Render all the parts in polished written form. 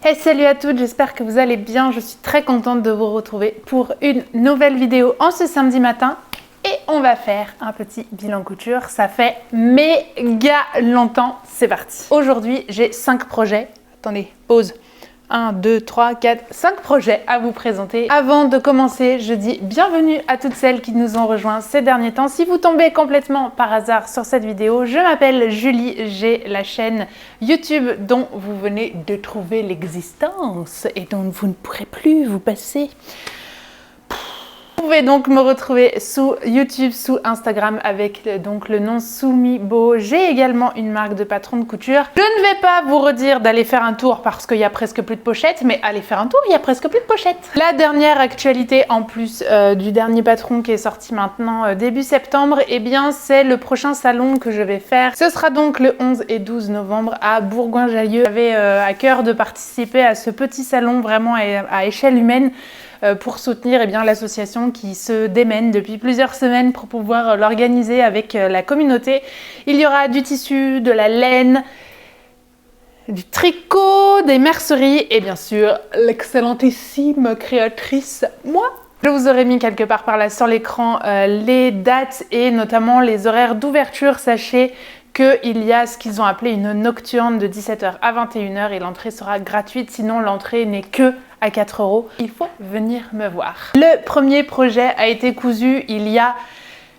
Hey, salut à toutes, j'espère que vous allez bien. Je suis très contente de vous retrouver pour une nouvelle vidéo en ce samedi matin. Et on va faire un petit bilan couture. Ça fait méga longtemps. C'est parti. Aujourd'hui, j'ai 5 projets. Attendez, pause. 1, 2, 3, 4, 5 projets à vous présenter. Avant de commencer, je dis bienvenue à toutes celles qui nous ont rejoints ces derniers temps. Si vous tombez complètement par hasard sur cette vidéo, je m'appelle Julie, j'ai la chaîne YouTube dont vous venez de trouver l'existence et dont vous ne pourrez plus vous passer. Vous pouvez donc me retrouver sous YouTube, sous Instagram avec donc le nom Soumibo. J'ai également une marque de patron de couture. Je ne vais pas vous redire d'aller faire un tour parce qu'il y a presque plus de pochettes, mais allez faire un tour, il y a presque plus de pochettes. La dernière actualité en plus du dernier patron qui est sorti maintenant début septembre, eh bien c'est le prochain salon que je vais faire. Ce sera donc le 11 et 12 novembre à Bourgoin-Jallieu. J'avais à cœur de participer à ce petit salon vraiment à échelle humaine pour soutenir l'association qui se démène depuis plusieurs semaines pour pouvoir l'organiser avec la communauté. Il y aura du tissu, de la laine, du tricot, des merceries et bien sûr l'excellentissime créatrice moi. Je vous aurais mis quelque part par là sur l'écran les dates et notamment les horaires d'ouverture. Sachez qu'il y a ce qu'ils ont appelé une nocturne de 17h à 21h et l'entrée sera gratuite, sinon l'entrée n'est que à 4 €. Il faut venir me voir. Le premier projet a été cousu il y a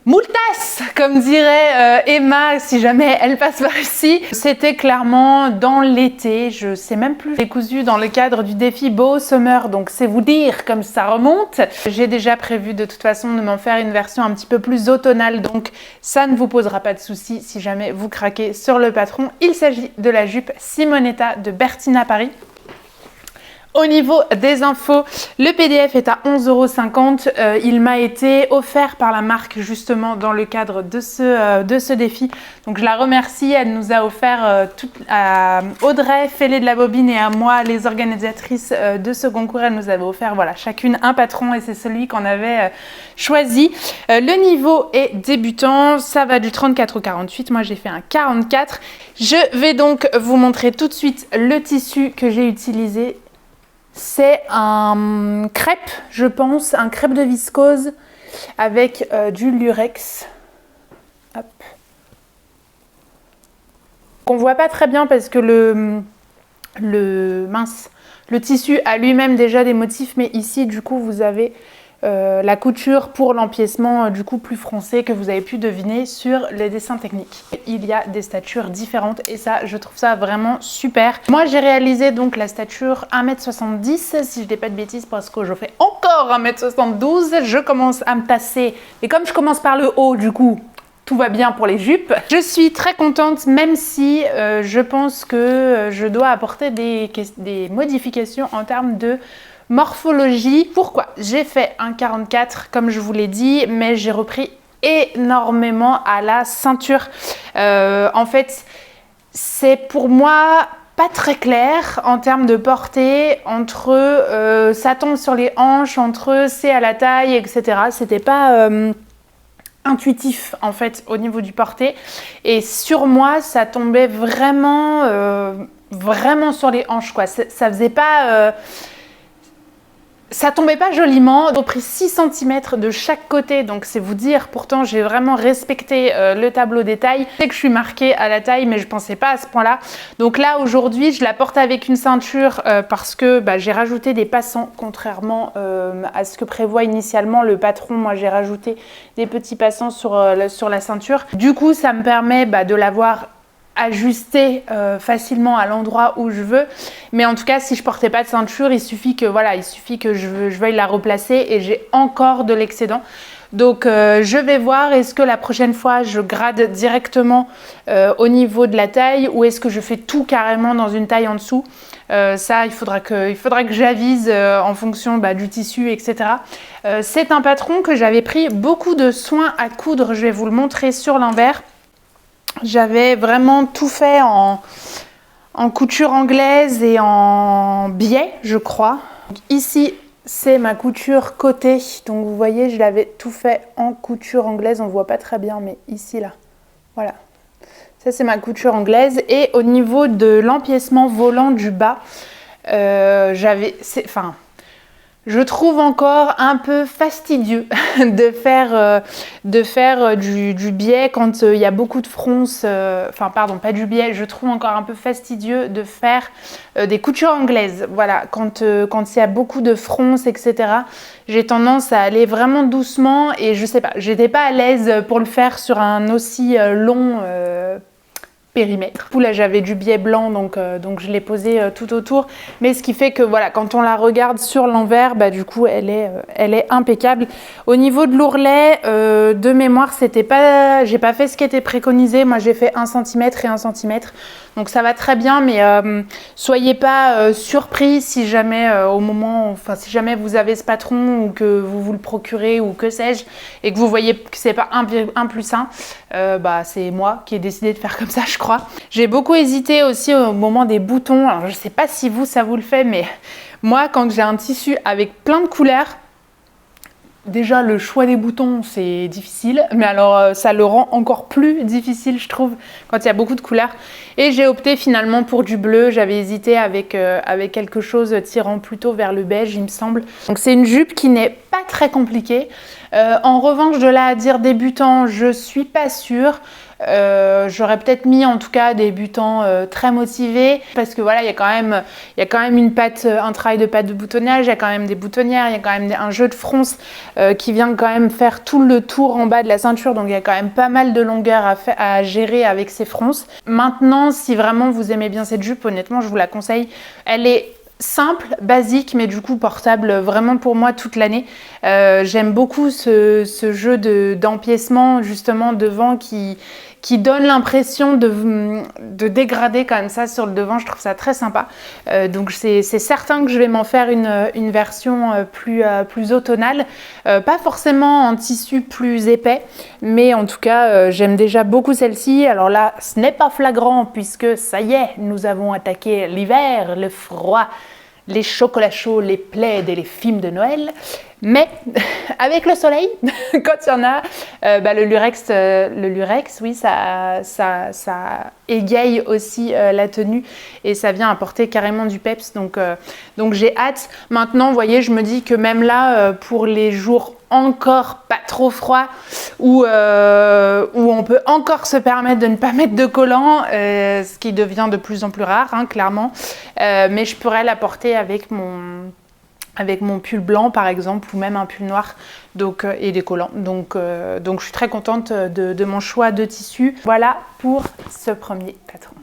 moultas, comme dirait Emma, si jamais elle passe par ici. C'était clairement dans l'été, je sais même plus. J'ai cousu dans le cadre du défi Beau Summer, donc c'est vous dire comme ça remonte. J'ai déjà prévu de toute façon de m'en faire une version un petit peu plus automnale, donc ça ne vous posera pas de soucis si jamais vous craquez sur le patron. Il s'agit de la jupe Simonetta de Bertina Paris. Au niveau des infos, le PDF est à 11,50 €. Il m'a été offert par la marque justement dans le cadre de ce défi. Donc je la remercie, elle nous a offert à Audrey, Fêlé de la Bobine et à moi, les organisatrices de ce concours, elle nous avait offert voilà, chacune un patron et c'est celui qu'on avait choisi. Le niveau est débutant, ça va du 34 au 48, moi j'ai fait un 44. Je vais donc vous montrer tout de suite le tissu que j'ai utilisé. C'est un crêpe, je pense, un crêpe de viscose avec du lurex. Hop. On voit pas très bien parce que le tissu a lui-même déjà des motifs, mais ici, du coup, vous avez la couture pour l'empiècement du coup plus foncé que vous avez pu deviner sur les dessins techniques. Il y a des statures différentes et ça je trouve ça vraiment super. Moi j'ai réalisé donc la stature 1,70 m si je dis pas de bêtises parce que je fais encore 1,72 m. Je commence à me tasser et comme je commence par le haut du coup tout va bien pour les jupes. Je suis très contente même si je pense que je dois apporter des modifications en termes de morphologie. Pourquoi? J'ai fait un 44 comme je vous l'ai dit, mais j'ai repris énormément à la ceinture. En fait, c'est pour moi pas très clair en termes de portée, entre ça tombe sur les hanches, entre c'est à la taille, etc. C'était pas intuitif en fait au niveau du porté et sur moi ça tombait vraiment vraiment sur les hanches quoi. Ça faisait pas ça tombait pas joliment. J'ai pris 6 cm de chaque côté, donc c'est vous dire, pourtant j'ai vraiment respecté le tableau des tailles. Je sais que je suis marquée à la taille, mais je pensais pas à ce point-là. Donc là, aujourd'hui, je la porte avec une ceinture parce que j'ai rajouté des passants, contrairement à ce que prévoit initialement le patron. Moi, j'ai rajouté des petits passants sur la ceinture. Du coup, ça me permet de l'avoir ajuster facilement à l'endroit où je veux, mais en tout cas si je portais pas de ceinture il suffit que je veuille la replacer et j'ai encore de l'excédent. Donc je vais voir, est-ce que la prochaine fois je grade directement au niveau de la taille ou est-ce que je fais tout carrément dans une taille en dessous. Ça il faudra que j'avise en fonction du tissu, etc. C'est un patron que j'avais pris beaucoup de soin à coudre, je vais vous le montrer sur l'envers. J'avais vraiment tout fait en couture anglaise et en biais, je crois. Donc ici, c'est ma couture côté. Donc vous voyez, je l'avais tout fait en couture anglaise. On ne voit pas très bien, mais ici, là. Voilà. Ça, c'est ma couture anglaise. Et au niveau de l'empiècement volant du bas, je trouve encore un peu fastidieux de faire du biais quand il y a beaucoup de fronces, pas du biais, je trouve encore un peu fastidieux de faire des coutures anglaises. Voilà, quand il y a beaucoup de fronces, etc., j'ai tendance à aller vraiment doucement et je sais pas, j'étais pas à l'aise pour le faire sur un aussi long périmètre. Du coup, là, j'avais du biais blanc, donc je l'ai posé tout autour. Mais ce qui fait que voilà, quand on la regarde sur l'envers, bah, du coup, elle est impeccable. Au niveau de l'ourlet, de mémoire, j'ai pas fait ce qui était préconisé. Moi, j'ai fait 1 cm et 1 cm. Donc ça va très bien, mais soyez pas surpris si jamais si jamais vous avez ce patron ou que vous vous le procurez ou que sais-je, et que vous voyez que c'est pas 1 plus 1, bah c'est moi qui ai décidé de faire comme ça, je crois. J'ai beaucoup hésité aussi au moment des boutons. Alors je sais pas si ça vous le fait, mais moi quand j'ai un tissu avec plein de couleurs, déjà, le choix des boutons, c'est difficile, mais alors ça le rend encore plus difficile, je trouve, quand il y a beaucoup de couleurs. Et j'ai opté finalement pour du bleu. J'avais hésité avec quelque chose tirant plutôt vers le beige, il me semble. Donc c'est une jupe qui n'est pas très compliquée. En revanche, de là à dire débutant, je suis pas sûre. J'aurais peut-être mis en tout cas débutant très motivé, parce que voilà, il y a quand même un travail de patte de boutonnage, il y a quand même des boutonnières, il y a quand même un jeu de fronce qui vient quand même faire tout le tour en bas de la ceinture, donc il y a quand même pas mal de longueur à gérer avec ces fronces. Maintenant, si vraiment vous aimez bien cette jupe, honnêtement je vous la conseille. Elle est simple, basique, mais du coup portable vraiment pour moi toute l'année. J'aime beaucoup ce jeu d'empiècement justement devant qui donne l'impression de dégrader quand même ça sur le devant. Je trouve ça très sympa. Donc c'est certain que je vais m'en faire une version plus automnale. Pas forcément en tissu plus épais, mais en tout cas j'aime déjà beaucoup celle-ci. Alors là, ce n'est pas flagrant puisque ça y est, nous avons attaqué l'hiver, le froid, les chocolats chauds, les plaids et les films de Noël. Mais avec le soleil, quand il y en a, le lurex, oui, ça égaye aussi la tenue et ça vient apporter carrément du peps. Donc j'ai hâte. Maintenant, vous voyez, je me dis que même là, pour les jours encore pas trop froids, où on peut encore se permettre de ne pas mettre de collant, ce qui devient de plus en plus rare, hein, clairement. Mais je pourrais la porter avec mon pull blanc par exemple, ou même un pull noir, et des collants. Donc je suis très contente de mon choix de tissu. Voilà pour ce premier patron.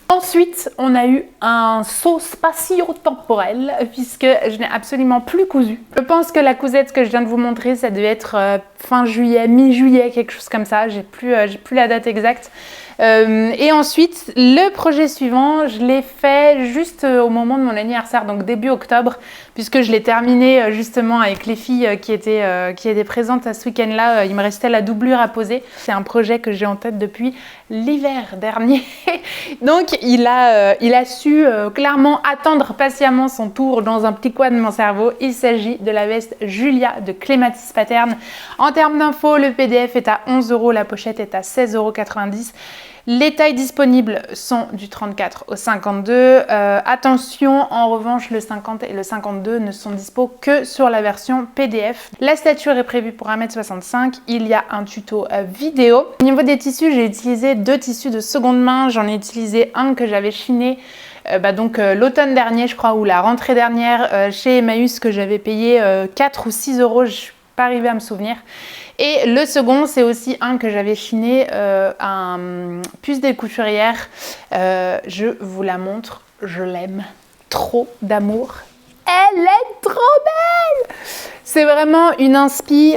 Ensuite, on a eu un saut spatio-temporel puisque je n'ai absolument plus cousu. Je pense que la cousette que je viens de vous montrer, ça devait être fin juillet, mi-juillet, quelque chose comme ça. J'ai plus la date exacte. Et ensuite, le projet suivant, je l'ai fait juste au moment de mon anniversaire, donc début octobre, puisque je l'ai terminé justement avec les filles qui étaient présentes à ce week-end-là. Il me restait la doublure à poser. C'est un projet que j'ai en tête depuis l'hiver dernier. Donc, il a su clairement attendre patiemment son tour dans un petit coin de mon cerveau. Il s'agit de la veste Julia de Clematis Pattern. En termes d'infos, le PDF est à 11 €, la pochette est à 16,90 €. Les tailles disponibles sont du 34 au 52. Attention, en revanche, le 50 et le 52 ne sont dispo que sur la version PDF. La stature est prévue pour 1,65 m. Il y a un tuto vidéo. Au niveau des tissus, j'ai utilisé 2 tissus de seconde main. J'en ai utilisé un que j'avais chiné l'automne dernier, je crois, ou la rentrée dernière chez Emmaüs, que j'avais payé 4 ou 6 €. Je suis pas arrivée à me souvenir. Et le second, c'est aussi un que j'avais chiné, un puce des couturières. Je vous la montre, je l'aime. Trop d'amour. Elle est trop belle! C'est vraiment une inspi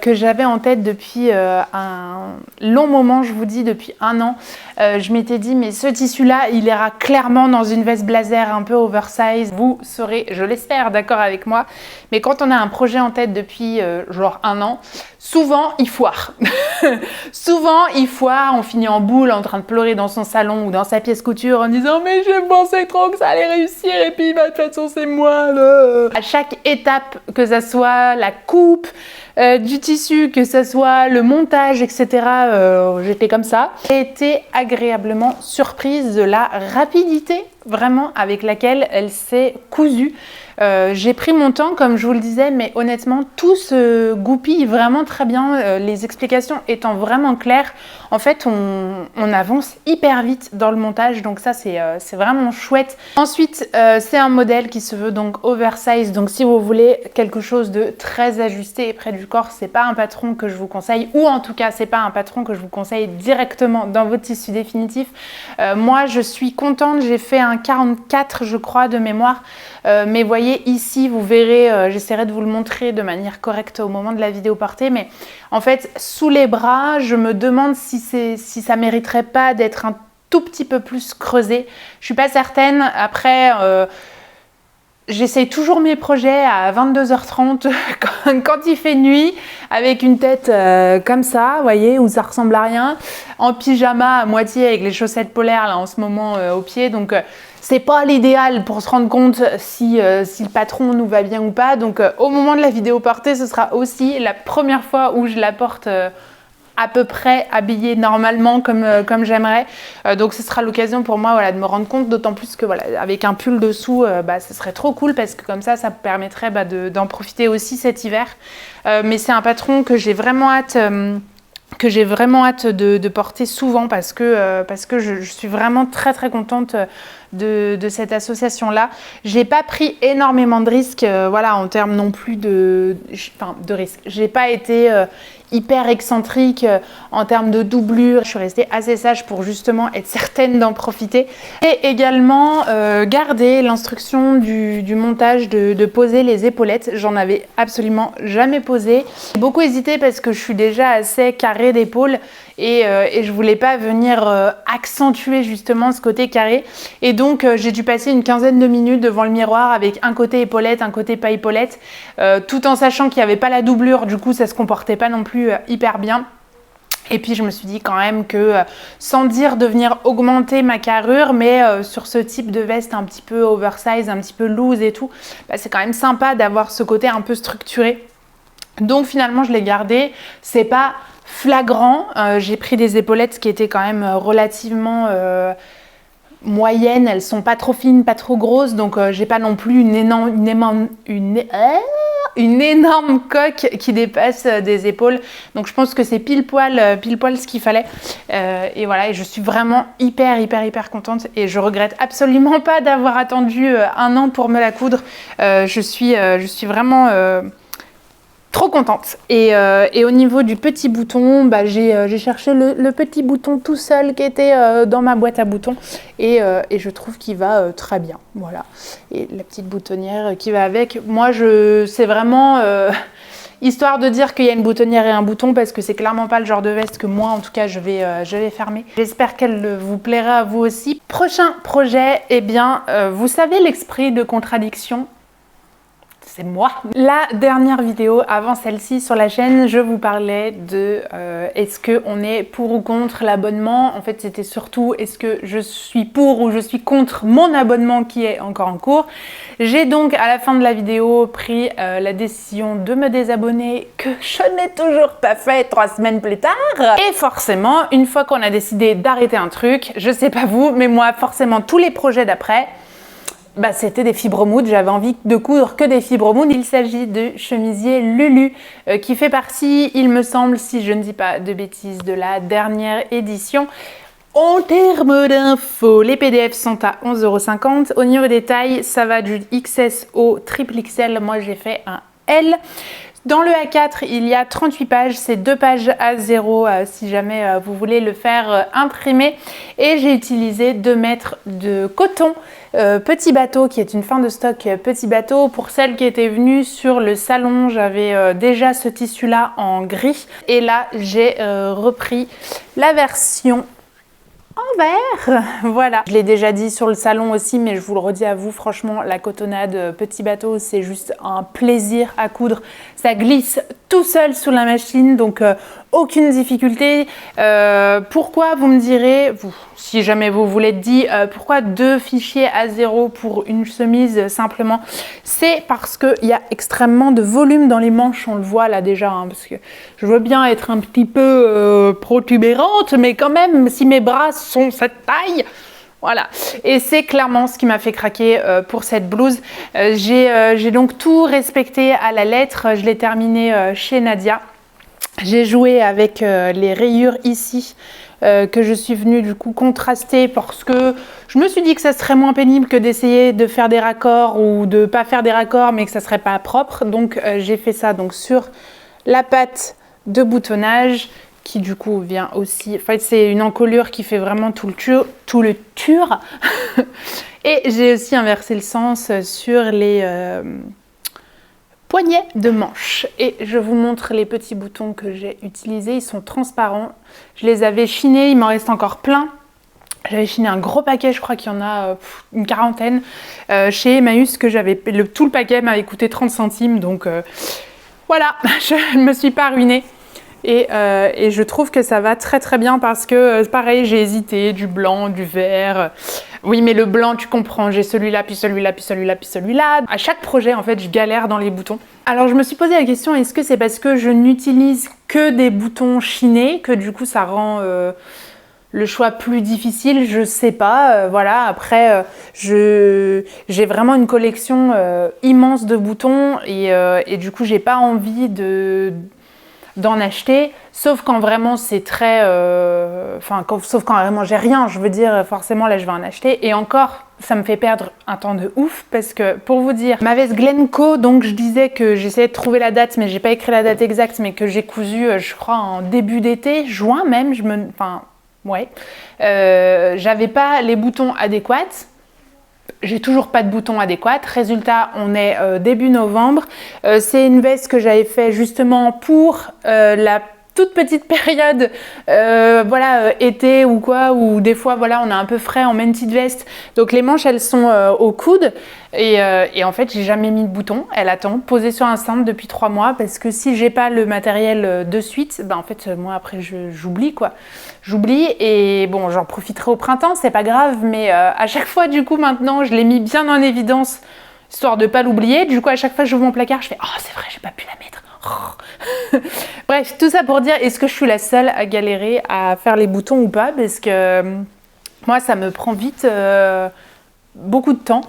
que j'avais en tête depuis un long moment, je vous dis, depuis 1 an. Je m'étais dit, mais ce tissu-là, il ira clairement dans une veste blazer un peu oversize. Vous serez, je l'espère, d'accord avec moi. Mais quand on a un projet en tête depuis genre 1 an, souvent, il foire. Souvent, il foire, on finit en boule en train de pleurer dans son salon ou dans sa pièce couture en disant « Mais je pensais trop que ça allait réussir et puis bah, de toute façon, c'est moi là !» À chaque étape, que ça soit la coupe du tissu, que ça soit le montage, etc., j'étais comme ça. J'ai été agréablement surprise de la rapidité vraiment avec laquelle elle s'est cousue. J'ai pris mon temps comme je vous le disais, mais honnêtement tout se goupille vraiment très bien, les explications étant vraiment claires. En fait on avance hyper vite dans le montage, donc ça c'est vraiment chouette. Ensuite c'est un modèle qui se veut donc oversize, donc si vous voulez quelque chose de très ajusté et près du corps, c'est pas un patron que je vous conseille, ou en tout cas c'est pas un patron que je vous conseille directement dans votre tissu définitif. Moi je suis contente, j'ai fait un 44 je crois de mémoire, mais voyez ici vous verrez, j'essaierai de vous le montrer de manière correcte au moment de la vidéo portée, mais en fait sous les bras je me demande si ça mériterait pas d'être un tout petit peu plus creusé. Je suis pas certaine. Après j'essaye toujours mes projets à 22h30 quand il fait nuit, avec une tête comme ça, vous voyez, où ça ressemble à rien, en pyjama à moitié avec les chaussettes polaires là en ce moment aux pieds, donc c'est pas l'idéal pour se rendre compte si le patron nous va bien ou pas. Donc au moment de la vidéo portée, ce sera aussi la première fois où je la porte à peu près habillée normalement comme j'aimerais. Donc ce sera l'occasion pour moi voilà, de me rendre compte, d'autant plus que voilà, avec un pull dessous, ce serait trop cool parce que comme ça me permettrait d'en profiter aussi cet hiver. Mais c'est un patron que j'ai vraiment hâte de porter souvent parce que je suis vraiment très très contente de cette association là. J'ai pas pris énormément de risques voilà, en termes non plus de risques. J'ai pas été hyper excentrique en termes de doublure. Je suis restée assez sage pour justement être certaine d'en profiter. Et également garder l'instruction du montage de poser les épaulettes. J'en avais absolument jamais posé. J'ai beaucoup hésité parce que je suis déjà assez carrée d'épaule et je voulais pas venir accentuer justement ce côté carré. Et donc j'ai dû passer une quinzaine de minutes devant le miroir avec un côté épaulette, un côté pas épaulette, tout en sachant qu'il n'y avait pas la doublure, du coup ça se comportait pas non plus hyper bien. Et puis je me suis dit quand même que, sans dire de venir augmenter ma carrure, mais sur ce type de veste un petit peu oversize, un petit peu loose et tout, c'est quand même sympa d'avoir ce côté un peu structuré. Donc finalement je l'ai gardé, c'est pas flagrant, j'ai pris des épaulettes qui étaient quand même relativement moyennes, elles sont pas trop fines, pas trop grosses, donc j'ai pas non plus une énorme coque qui dépasse des épaules, donc je pense que c'est pile poil ce qu'il fallait. Et voilà, et je suis vraiment hyper contente et je regrette absolument pas d'avoir attendu un an pour me la coudre. Je suis vraiment trop contente. Et au niveau du petit bouton, j'ai cherché le petit bouton tout seul qui était dans ma boîte à boutons et je trouve qu'il va très bien. Voilà. Et la petite boutonnière qui va avec. Moi, c'est vraiment histoire de dire qu'il y a une boutonnière et un bouton parce que c'est clairement pas le genre de veste que moi, en tout cas, je vais fermer. J'espère qu'elle vous plaira à vous aussi. Prochain projet, eh bien, vous savez l'esprit de contradiction, c'est moi. La dernière vidéo avant celle-ci sur la chaîne, je vous parlais de est-ce qu'on est pour ou contre l'abonnement. En fait, c'était surtout est-ce que je suis pour ou je suis contre mon abonnement qui est encore en cours. J'ai donc à la fin de la vidéo pris la décision de me désabonner, que je n'ai toujours pas fait 3 semaines plus tard. Et forcément, une fois qu'on a décidé d'arrêter un truc, je sais pas vous, mais moi forcément tous les projets d'après, c'était des fibromood, j'avais envie de coudre que des fibromood. Il s'agit de chemisier Lulu qui fait partie, il me semble, si je ne dis pas de bêtises, de la dernière édition. En termes d'infos, les PDF sont à 11,50 €. Au niveau des tailles, ça va du XS au triple XL. Moi, j'ai fait un L. Dans le A4, il y a 38 pages, c'est 2 pages A0 si jamais vous voulez le faire imprimer. Et j'ai utilisé 2 mètres de coton Petit Bateau, qui est une fin de stock Petit Bateau. Pour celles qui étaient venues sur le salon, j'avais déjà ce tissu-là en gris. Et là, j'ai repris la version en vert, voilà. Je l'ai déjà dit sur le salon aussi, mais je vous le redis à vous, franchement, la cotonnade Petit Bateau, c'est juste un plaisir à coudre. Ça glisse tout seul sous la machine, donc aucune difficulté. Pourquoi, vous me direz, si jamais vous vous l'êtes dit, pourquoi 2 fichiers A0 pour une chemise simplement? C'est parce qu'il y a extrêmement de volume dans les manches, on le voit là déjà, hein, parce que je veux bien être un petit peu protubérante, mais quand même, si mes bras sont cette taille, Voilà, et c'est clairement ce qui m'a fait craquer pour cette blouse. J'ai donc tout respecté à la lettre. Je l'ai terminé chez Nadia. J'ai joué avec les rayures ici que je suis venue du coup contraster parce que je me suis dit que ça serait moins pénible que d'essayer de faire des raccords ou de pas faire des raccords mais que ça serait pas propre. Donc j'ai fait ça donc sur la patte de boutonnage qui du coup vient aussi, en fait c'est une encolure qui fait vraiment tout le tour. Et j'ai aussi inversé le sens sur les poignets de manche. Et je vous montre les petits boutons que j'ai utilisés, ils sont transparents. Je les avais chinés, il m'en reste encore plein. J'avais chiné un gros paquet, je crois qu'il y en a une quarantaine chez Emmaüs, que tout le paquet m'avait coûté 30 centimes, donc voilà, je ne me suis pas ruinée. Et je trouve que ça va très très bien parce que pareil, j'ai hésité, du blanc, du vert. Oui, mais le blanc, tu comprends, j'ai celui-là, puis celui-là, puis celui-là, puis celui-là. À chaque projet, en fait, je galère dans les boutons. Alors, je me suis posé la question, est-ce que c'est parce que je n'utilise que des boutons chinés que du coup, ça rend le choix plus difficile? Je sais pas. Voilà, après, j'ai vraiment une collection immense de boutons et du coup, j'ai pas envie d'en acheter, sauf quand vraiment c'est très... sauf quand vraiment j'ai rien, je veux dire, forcément là je vais en acheter. Et encore, ça me fait perdre un temps de ouf, parce que pour vous dire, ma veste Glencoe, donc je disais que j'essayais de trouver la date, mais j'ai pas écrit la date exacte, mais que j'ai cousu, je crois, en début d'été, juin même, j'avais pas les boutons adéquats. J'ai toujours pas de bouton adéquat. Résultat, on est début novembre. C'est une veste que j'avais fait justement pour la toute petite période, été ou quoi, ou des fois, voilà, on est un peu frais, on met une petite veste. Donc les manches, elles sont au coude. Et en fait, j'ai jamais mis de bouton. Elle attend, posée sur un stand depuis 3 mois, parce que si j'ai pas le matériel de suite, en fait, moi après, j'oublie quoi. J'oublie et bon, j'en profiterai au printemps, c'est pas grave, mais à chaque fois, du coup, maintenant, je l'ai mis bien en évidence, histoire de pas l'oublier. Du coup, à chaque fois que j'ouvre mon placard, je fais « Oh, c'est vrai, j'ai pas pu la mettre !» Bref, tout ça pour dire, est-ce que je suis la seule à galérer à faire les boutons ou pas? Parce que moi, ça me prend vite beaucoup de temps.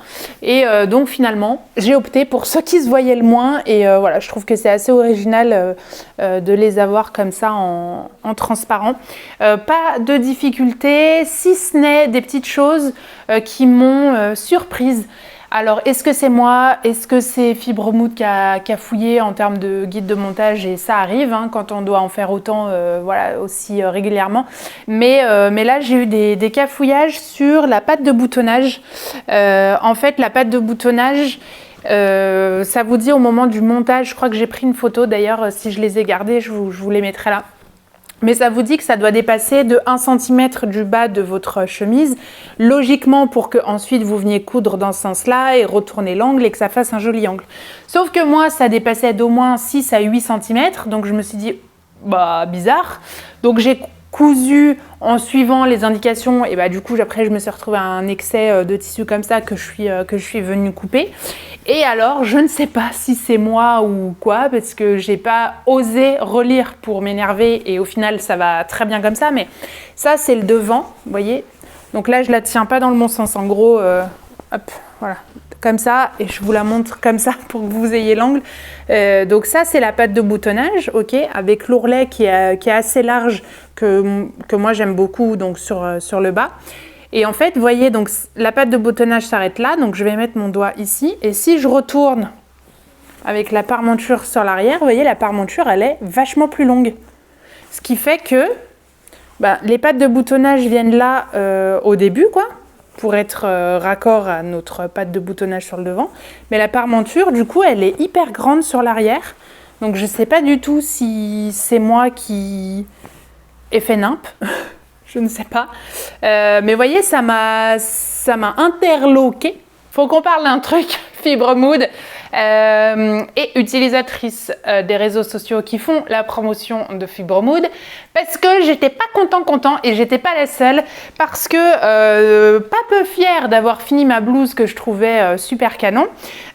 Et donc finalement, j'ai opté pour ceux qui se voyaient le moins. Et voilà, je trouve que c'est assez original de les avoir comme ça en transparent. Pas de difficulté, si ce n'est des petites choses qui m'ont surprise. Alors, est-ce que c'est moi? Est-ce que c'est Fibremood qui a fouillé en termes de guide de montage? Et ça arrive quand on doit en faire autant, aussi régulièrement. Mais là, j'ai eu des cafouillages sur la patte de boutonnage. En fait, la patte de boutonnage, ça vous dit au moment du montage, je crois que j'ai pris une photo d'ailleurs, si je les ai gardées, je vous les mettrai là. Mais ça vous dit que ça doit dépasser de 1 cm du bas de votre chemise, logiquement pour que ensuite vous veniez coudre dans ce sens-là et retourner l'angle et que ça fasse un joli angle. Sauf que moi, ça dépassait d'au moins 6 à 8 cm, donc je me suis dit, bizarre. Donc j'ai cousu en suivant les indications et du coup après je me suis retrouvée à un excès de tissu comme ça que je suis venue couper. Et alors je ne sais pas si c'est moi ou quoi, parce que j'ai pas osé relire pour m'énerver et au final ça va très bien comme ça, mais ça c'est le devant, vous voyez. Donc là je la tiens pas dans le bon sens, en gros hop, voilà, comme ça, et je vous la montre comme ça pour que vous ayez l'angle. Donc ça c'est la patte de boutonnage, ok, avec l'ourlet qui est assez large, que moi j'aime beaucoup, donc sur le bas. Et en fait, vous voyez, donc la patte de boutonnage s'arrête là, donc je vais mettre mon doigt ici, et si je retourne avec la parmenture sur l'arrière, vous voyez, la parmenture elle est vachement plus longue. Ce qui fait que les pattes de boutonnage viennent là au début, quoi, pour être raccord à notre patte de boutonnage sur le devant. Mais la parmenture, du coup, elle est hyper grande sur l'arrière. Donc je ne sais pas du tout si c'est moi qui ai fait nimp. Je ne sais pas. Mais vous voyez, ça m'a interloqué. Faut qu'on parle d'un truc, Fibremood, et utilisatrice des réseaux sociaux qui font la promotion de Fibremood, parce que j'étais pas content et j'étais pas la seule, parce que pas peu fière d'avoir fini ma blouse que je trouvais super canon.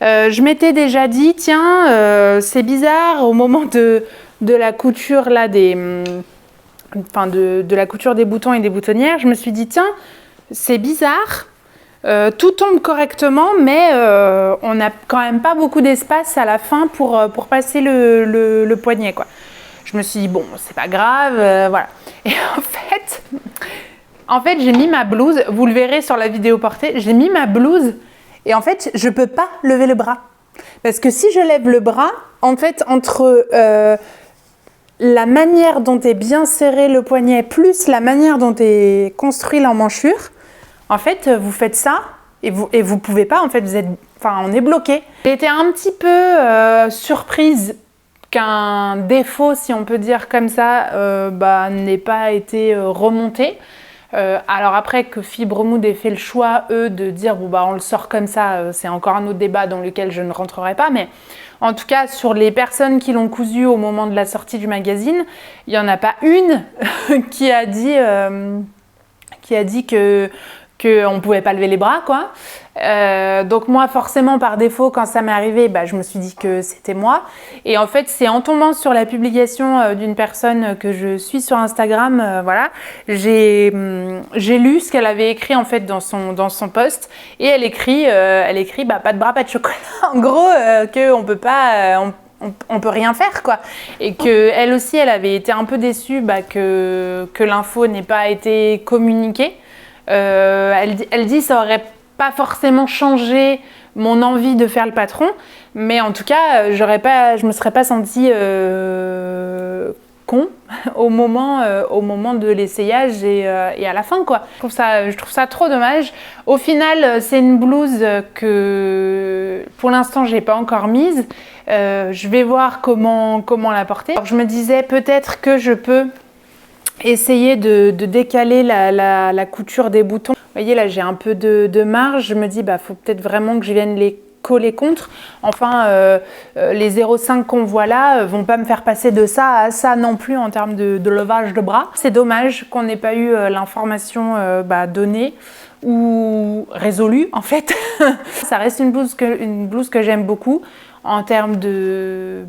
Je m'étais déjà dit, tiens, c'est bizarre, au moment de la couture là de la couture des boutons et des boutonnières, je me suis dit, tiens, C'est bizarre. Tout tombe correctement, mais on n'a quand même pas beaucoup d'espace à la fin pour passer le poignet, quoi. Je me suis dit, bon, c'est pas grave, voilà. Et en fait, j'ai mis ma blouse, vous le verrez sur la vidéo portée, j'ai mis ma blouse et en fait, je peux pas lever le bras. Parce que si je lève le bras, en fait, entre la manière dont est bien serré le poignet plus la manière dont est construit l'emmanchure, en fait, vous faites ça et vous pouvez pas, en fait, on est bloqué. J'ai été un petit peu surprise qu'un défaut, si on peut dire comme ça, n'ait pas été remonté. Alors après que Fibre Mood ait fait le choix, eux, de dire bon on le sort comme ça, c'est encore un autre débat dans lequel je ne rentrerai pas, mais en tout cas sur les personnes qui l'ont cousu au moment de la sortie du magazine, il n'y en a pas une qui a dit que qu'on ne pouvait pas lever les bras, quoi. Donc moi, forcément, par défaut, quand ça m'est arrivé, je me suis dit que c'était moi. Et en fait, c'est en tombant sur la publication d'une personne que je suis sur Instagram, voilà, j'ai lu ce qu'elle avait écrit en fait dans son post. Et elle écrit pas de bras, pas de chocolat. En gros, qu'on peut pas... on peut rien faire, quoi. Et que elle aussi, elle avait été un peu déçue que l'info n'ait pas été communiquée. Elle dit ça aurait pas forcément changé mon envie de faire le patron, mais en tout cas je me serais pas sentie con au moment de l'essayage et à la fin, quoi. Je trouve ça trop dommage. Au final, c'est une blouse que pour l'instant j'ai pas encore mise. Je vais voir comment la porter. Alors, je me disais peut-être que je peux essayer de décaler la couture des boutons. Vous voyez, là j'ai un peu de marge. Je me dis faut peut-être vraiment que je vienne les coller contre. Enfin, les 0,5 qu'on voit là vont pas me faire passer de ça à ça non plus en termes de levage de bras. C'est dommage qu'on n'ait pas eu l'information donnée ou résolue, en fait. Ça reste une blouse que j'aime beaucoup en termes de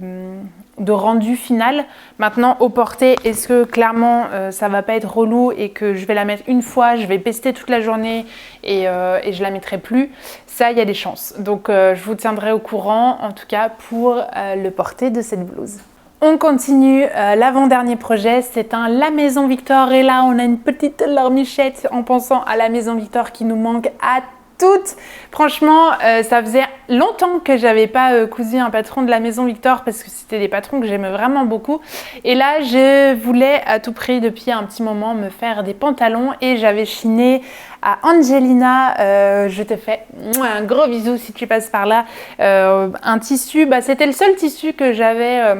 rendu final. Maintenant, au porté, est-ce que clairement ça va pas être relou et que je vais la mettre une fois, je vais pester toute la journée et je la mettrai plus? Ça, il y a des chances. Donc je vous tiendrai au courant, en tout cas pour le porté de cette blouse. On continue, l'avant-dernier projet, c'est La Maison Victor. Et là, on a une petite larmichette en pensant à La Maison Victor qui nous manque à toutes. Franchement, ça faisait longtemps que j'avais pas cousu un patron de La Maison Victor parce que c'était des patrons que j'aimais vraiment beaucoup. Et là, je voulais à tout prix depuis un petit moment me faire des pantalons et j'avais chiné à Angelina. Je te fais un gros bisou si tu passes par là. Un tissu, c'était le seul tissu que j'avais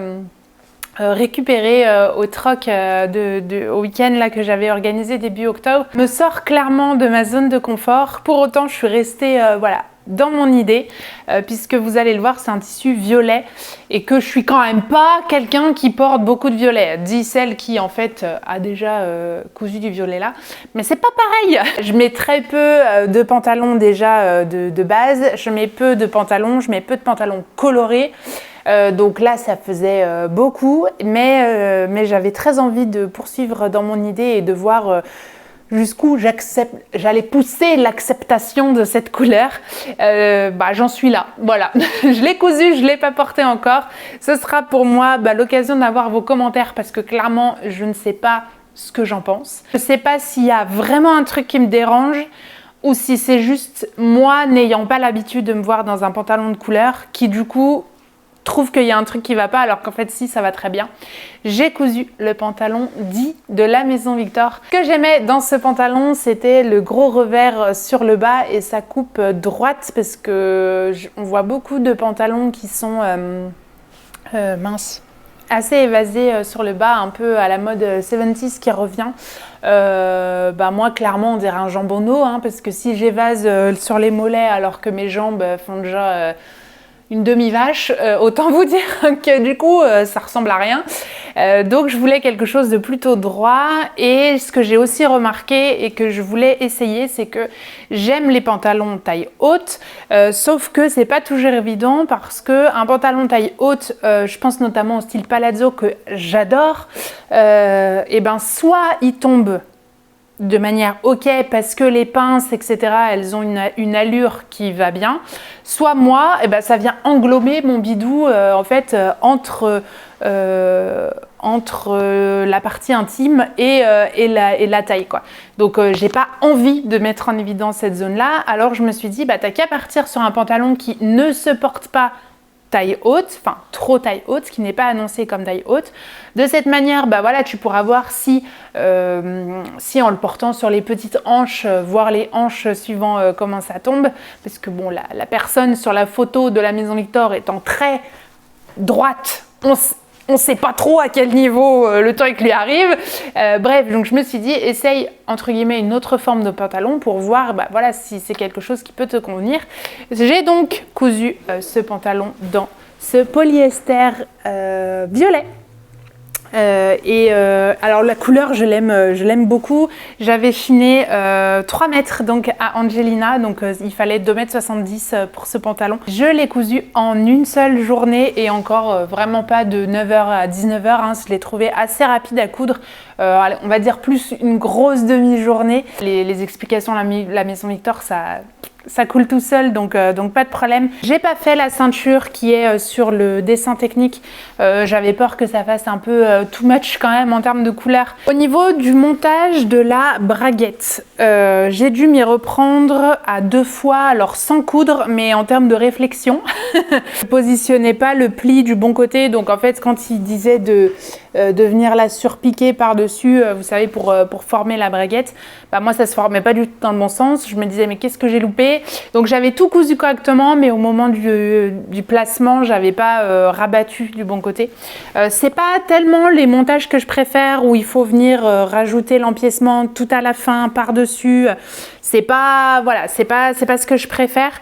récupéré au troc au week-end là que j'avais organisé début octobre, me sort clairement de ma zone de confort. Pour autant, je suis restée dans mon idée, puisque vous allez le voir, c'est un tissu violet et que je suis quand même pas quelqu'un qui porte beaucoup de violet, dit celle qui en fait a déjà cousu du violet là, mais c'est pas pareil. Je mets très peu de pantalons déjà de base, je mets peu de pantalons colorés. Donc là, ça faisait beaucoup, mais j'avais très envie de poursuivre dans mon idée et de voir jusqu'où j'allais pousser l'acceptation de cette couleur. J'en suis là, voilà. Je l'ai cousu, je ne l'ai pas porté encore. Ce sera pour moi l'occasion d'avoir vos commentaires parce que clairement, je ne sais pas ce que j'en pense. Je ne sais pas s'il y a vraiment un truc qui me dérange ou si c'est juste moi n'ayant pas l'habitude de me voir dans un pantalon de couleur qui du coup trouve qu'il y a un truc qui va pas alors qu'en fait si, ça va très bien. J'ai cousu le pantalon dit de La Maison Victor. Ce que j'aimais dans ce pantalon, c'était le gros revers sur le bas et sa coupe droite parce que on voit beaucoup de pantalons qui sont assez évasés sur le bas, un peu à la mode 70s qui revient. Moi clairement on dirait un jambonneau parce que si j'évase sur les mollets alors que mes jambes font déjà une demi-vache, autant vous dire que du coup ça ressemble à rien. Donc je voulais quelque chose de plutôt droit et ce que j'ai aussi remarqué et que je voulais essayer, c'est que j'aime les pantalons taille haute, sauf que c'est pas toujours évident parce que un pantalon taille haute, je pense notamment au style palazzo que j'adore, soit il tombe de manière ok parce que les pinces, etc., elles ont une allure qui va bien, soit moi, eh ben, ça vient englober mon bidou en fait entre la partie intime et la taille, quoi. Donc j'ai pas envie de mettre en évidence cette zone-là, alors je me suis dit, bah t'as qu'à partir sur un pantalon qui ne se porte pas taille haute, enfin trop taille haute, qui n'est pas annoncé comme taille haute. De cette manière, bah voilà, tu pourras voir si en le portant sur les petites hanches, voir les hanches suivant comment ça tombe, parce que bon, la personne sur la photo de la Maison Victor étant très droite, on ne sait pas trop à quel niveau le truc lui arrive. Bref, donc je me suis dit, essaye entre guillemets une autre forme de pantalon pour voir bah, voilà, si c'est quelque chose qui peut te convenir. J'ai donc cousu ce pantalon dans ce polyester violet. Alors la couleur je l'aime beaucoup. J'avais chiné 3 mètres donc à Angelina, donc il fallait 2,70 m pour ce pantalon. Je l'ai cousu en une seule journée et encore vraiment pas de 9 h à 19 h, hein. Je l'ai trouvé assez rapide à coudre, on va dire plus une grosse demi-journée. Les explications la Maison Victor, ça coule tout seul, donc pas de problème. J'ai pas fait la ceinture qui est sur le dessin technique. J'avais peur que ça fasse un peu too much quand même en termes de couleur. Au niveau du montage de la braguette, j'ai dû m'y reprendre à 2 fois, alors sans coudre, mais en termes de réflexion. Je positionnais pas le pli du bon côté, donc en fait quand il disait de venir la surpiquer par-dessus, vous savez, pour former la braguette, bah moi ça se formait pas du tout dans le bon sens. Je me disais mais qu'est-ce que j'ai loupé? Donc j'avais tout cousu correctement, mais au moment du placement, j'avais pas rabattu du bon côté. C'est pas tellement les montages que je préfère où il faut venir rajouter l'empiècement tout à la fin par-dessus. C'est pas ce que je préfère.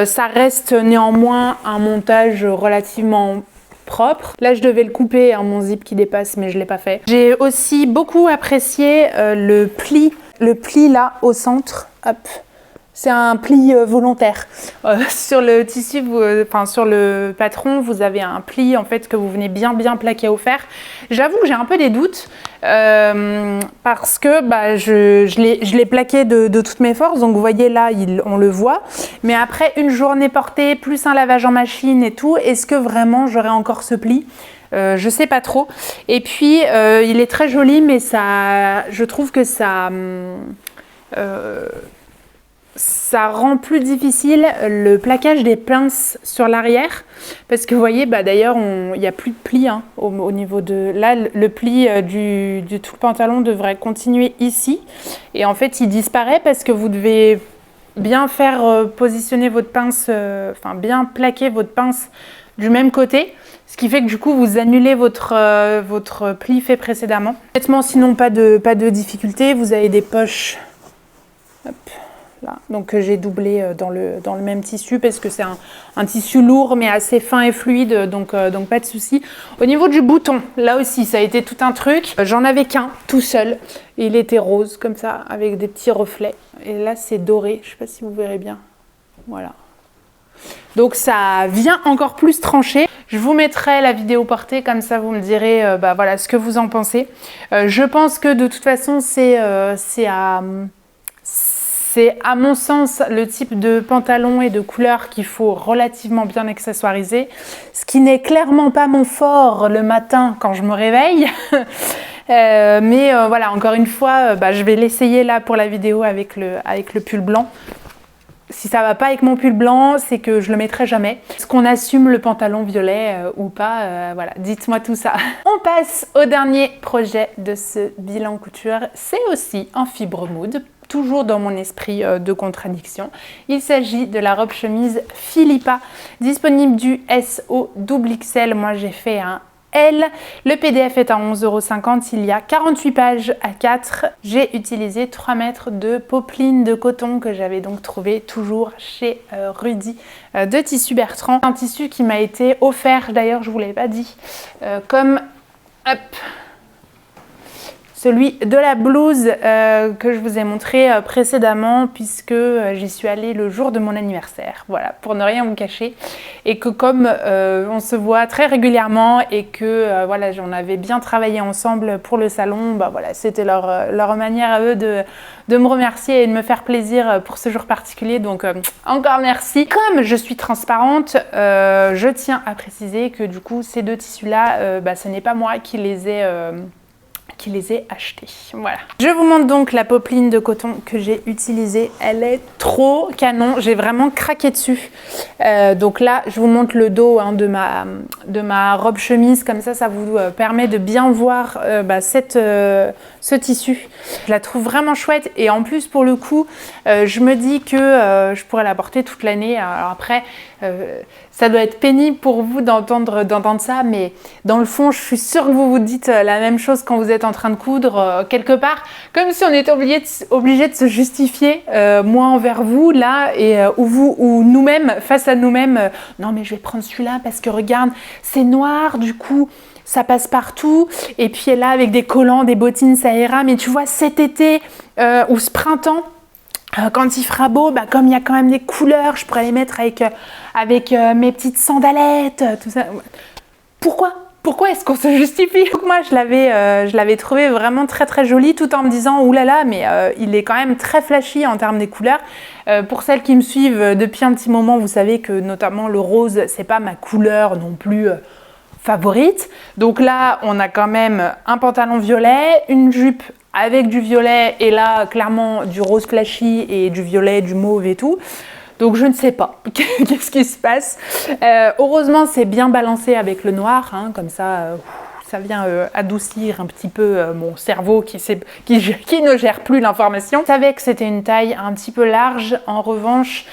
Ça reste néanmoins un montage relativement propre. Là, je devais le couper, hein, mon zip qui dépasse, mais je l'ai pas fait. J'ai aussi beaucoup apprécié le pli là au centre. Hop. C'est un pli volontaire. Sur le tissu, sur le patron, vous avez un pli en fait que vous venez bien plaquer au fer. J'avoue que j'ai un peu des doutes parce que bah, je l'ai plaqué de toutes mes forces. Donc vous voyez là, on le voit. Mais après une journée portée, plus un lavage en machine et tout, est-ce que vraiment j'aurai encore ce pli ? Je sais pas trop. Et puis il est très joli, mais je trouve que ça rend plus difficile le plaquage des pinces sur l'arrière parce que vous voyez, bah, d'ailleurs il n'y a plus de pli hein, au niveau de... Là, le pli du tout le pantalon devrait continuer ici et en fait il disparaît parce que vous devez bien faire positionner votre pince, bien plaquer votre pince du même côté. Ce qui fait que du coup vous annulez votre pli fait précédemment. Honnêtement, sinon pas de difficulté. Vous avez des poches. Hop. Là. Donc j'ai doublé dans le même tissu parce que c'est un tissu lourd mais assez fin et fluide, donc pas de souci. Au niveau du bouton, là aussi ça a été tout un truc. J'en avais qu'un tout seul. Il était rose comme ça avec des petits reflets. Et là c'est doré, je sais pas si vous verrez bien. Voilà. Donc ça vient encore plus tranché. Je vous mettrai la vidéo portée, comme ça vous me direz voilà, ce que vous en pensez. Je pense que de toute façon c'est à mon sens le type de pantalon et de couleur qu'il faut relativement bien accessoiriser, ce qui n'est clairement pas mon fort le matin quand je me réveille. Mais voilà, encore une fois, je vais l'essayer là pour la vidéo avec le pull blanc. Si ça va pas avec mon pull blanc, c'est que je le mettrai jamais. Est-ce qu'on assume le pantalon violet ou pas? Voilà, dites-moi tout ça. On passe au dernier projet de ce bilan couture. C'est aussi en fibre mood, toujours dans mon esprit de contradiction. Il s'agit de la robe chemise Philippa, disponible du S au XXL. Moi j'ai fait un L. Le PDF est à 11,50 €. Il y a 48 pages à 4. J'ai utilisé 3 mètres de popeline de coton que j'avais donc trouvé toujours chez Rudy de Tissu Bertrand. Un tissu qui m'a été offert, d'ailleurs je ne vous l'avais pas dit, comme hop, celui de la blouse que je vous ai montré précédemment, puisque j'y suis allée le jour de mon anniversaire, voilà, pour ne rien vous cacher, et que comme on se voit très régulièrement et que voilà, on avait bien travaillé ensemble pour le salon, bah voilà, c'était leur manière à eux de me remercier et de me faire plaisir pour ce jour particulier, donc encore merci. Comme je suis transparente, je tiens à préciser que du coup ces deux tissus là, ce n'est pas moi qui les ai achetés. Voilà. Je vous montre donc la popeline de coton que j'ai utilisée. Elle est trop canon. J'ai vraiment craqué dessus. Donc là, je vous montre le dos de ma robe chemise. Comme ça vous permet de bien voir ce tissu. Je la trouve vraiment chouette. Et en plus, pour le coup, je me dis que je pourrais la porter toute l'année. Alors après, ça doit être pénible pour vous d'entendre ça, mais dans le fond, je suis sûre que vous vous dites la même chose quand vous êtes en train de coudre quelque part, comme si on était obligé de se justifier, moi envers vous là, ou nous-mêmes, face à nous-mêmes, non mais je vais prendre celui-là parce que regarde, c'est noir, du coup ça passe partout, et puis là avec des collants, des bottines, ça ira, mais tu vois cet été ou ce printemps, quand il fera beau, comme il y a quand même des couleurs, je pourrais les mettre avec mes petites sandalettes, tout ça. Pourquoi est-ce qu'on se justifie? Donc moi, je l'avais trouvé vraiment très très joli, tout en me disant oulala, mais il est quand même très flashy en termes des couleurs. Pour celles qui me suivent depuis un petit moment, vous savez que notamment le rose, c'est pas ma couleur non plus favorite. Donc là, on a quand même un pantalon violet, une jupe avec du violet et là clairement du rose flashy et du violet, du mauve et tout. Donc je ne sais pas qu'est-ce qui se passe. Heureusement c'est bien balancé avec le noir, comme ça ça vient adoucir un petit peu mon cerveau qui ne gère plus l'information. Je savais que c'était une taille un petit peu large. En revanche,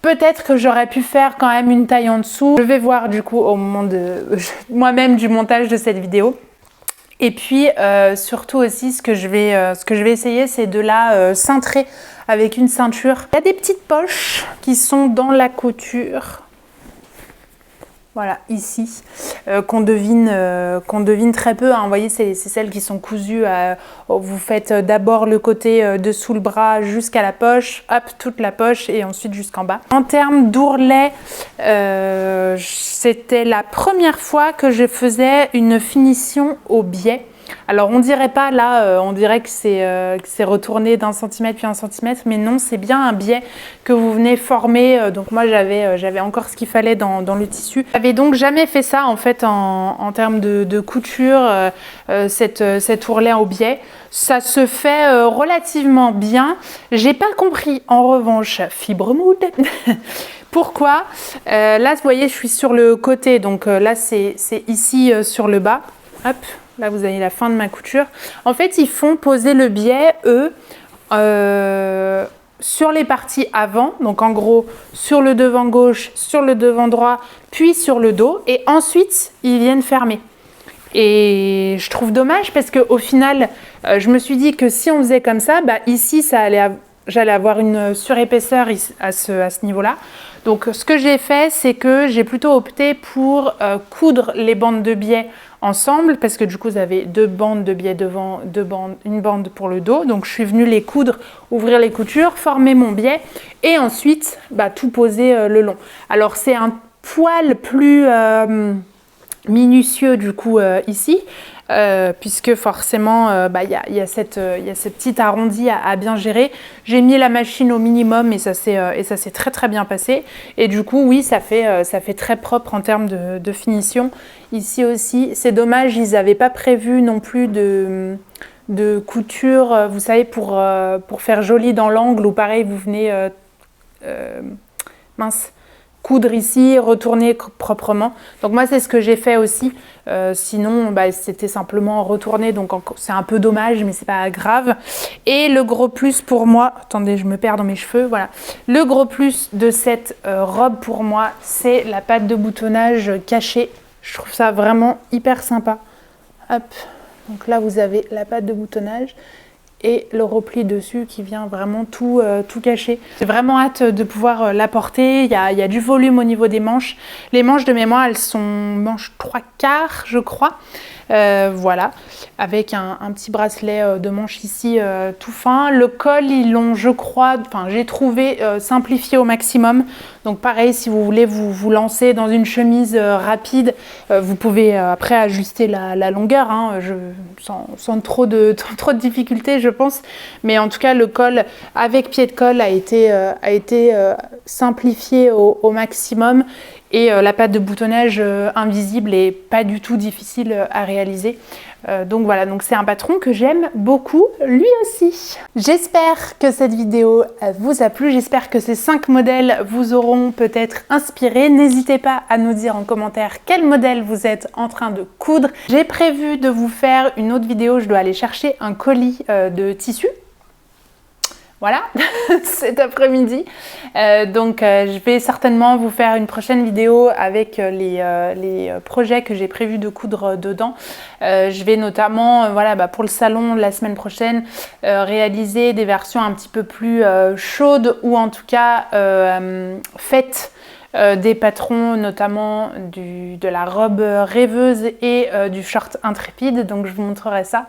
peut-être que j'aurais pu faire quand même une taille en dessous. Je vais voir du coup au moment moi-même du montage de cette vidéo. Et puis surtout aussi ce que je vais essayer, c'est de la cintrer avec une ceinture. Il y a des petites poches qui sont dans la couture. Voilà, ici, qu'on devine très peu. Vous voyez, c'est celles qui sont cousues. Vous faites d'abord le côté dessous le bras jusqu'à la poche, hop, toute la poche et ensuite jusqu'en bas. En termes d'ourlet, c'était la première fois que je faisais une finition au biais. Alors on dirait pas là, on dirait que c'est retourné d'1 centimètre puis 1 centimètre, mais non, c'est bien un biais que vous venez former. Donc moi j'avais encore ce qu'il fallait dans le tissu. J'avais donc jamais fait ça en fait en termes de couture, cet ourlet au biais. Ça se fait relativement bien. J'ai pas compris en revanche fibre moude. Pourquoi là vous voyez je suis sur le côté, donc là c'est ici sur le bas. Hop. Là, vous avez la fin de ma couture. En fait, ils font poser le biais, eux, sur les parties avant. Donc, en gros, sur le devant gauche, sur le devant droit, puis sur le dos. Et ensuite, ils viennent fermer. Et je trouve dommage parce qu'au final, je me suis dit que si on faisait comme ça, ici, j'allais avoir une surépaisseur à ce niveau-là. Donc, ce que j'ai fait, c'est que j'ai plutôt opté pour coudre les bandes de biais ensemble, parce que du coup, vous avez 2 bandes de biais devant, une bande pour le dos. Donc, je suis venue les coudre, ouvrir les coutures, former mon biais et ensuite, tout poser le long. Alors, c'est un poil plus minutieux du coup ici, puisque forcément il y a ce petit arrondi à bien gérer. J'ai mis la machine au minimum et ça s'est très très bien passé, et du coup oui, ça fait très propre en termes de finition. Ici aussi, c'est dommage, ils n'avaient pas prévu non plus de couture, vous savez, pour faire joli dans l'angle, ou pareil, vous venez coudre ici, retourner proprement. Donc moi c'est ce que j'ai fait aussi, sinon c'était simplement retourner, donc c'est un peu dommage, mais c'est pas grave. Et le gros plus pour moi, attendez, je me perds dans mes cheveux, voilà. Le gros plus de cette robe pour moi, c'est la patte de boutonnage cachée. Je trouve ça vraiment hyper sympa. Hop, donc là vous avez la patte de boutonnage. et le repli dessus qui vient vraiment tout cacher. J'ai vraiment hâte de pouvoir la porter. Il y a du volume au niveau des manches. Les manches de mémoire, elles sont manches 3/4 je crois. Voilà, avec un petit bracelet de manche ici tout fin. Le col, ils l'ont, je crois, j'ai trouvé simplifié au maximum. Donc pareil, si vous voulez vous lancer dans une chemise rapide, vous pouvez après ajuster la longueur, hein, sans trop de difficultés, je pense. Mais en tout cas, le col avec pied de colle a été simplifié au maximum. Et la patte de boutonnage invisible et pas du tout difficile à réaliser. Donc voilà, donc c'est un patron que j'aime beaucoup lui aussi. J'espère que cette vidéo vous a plu, j'espère que ces 5 modèles vous auront peut-être inspiré. N'hésitez pas à nous dire en commentaire quel modèle vous êtes en train de coudre. J'ai prévu de vous faire une autre vidéo, je dois aller chercher un colis de tissu. Voilà, cet après-midi. Donc je vais certainement vous faire une prochaine vidéo avec les projets que j'ai prévu de coudre dedans. Je vais notamment, pour le salon la semaine prochaine, réaliser des versions un petit peu plus chaudes ou en tout cas faites. Des patrons, notamment de la robe rêveuse et du short intrépide, donc je vous montrerai ça.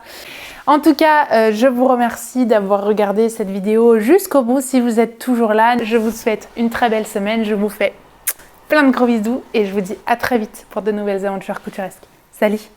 En tout cas, je vous remercie d'avoir regardé cette vidéo jusqu'au bout. Si vous êtes toujours là, je vous souhaite une très belle semaine. Je vous fais plein de gros bisous et je vous dis à très vite pour de nouvelles aventures couturesques. Salut!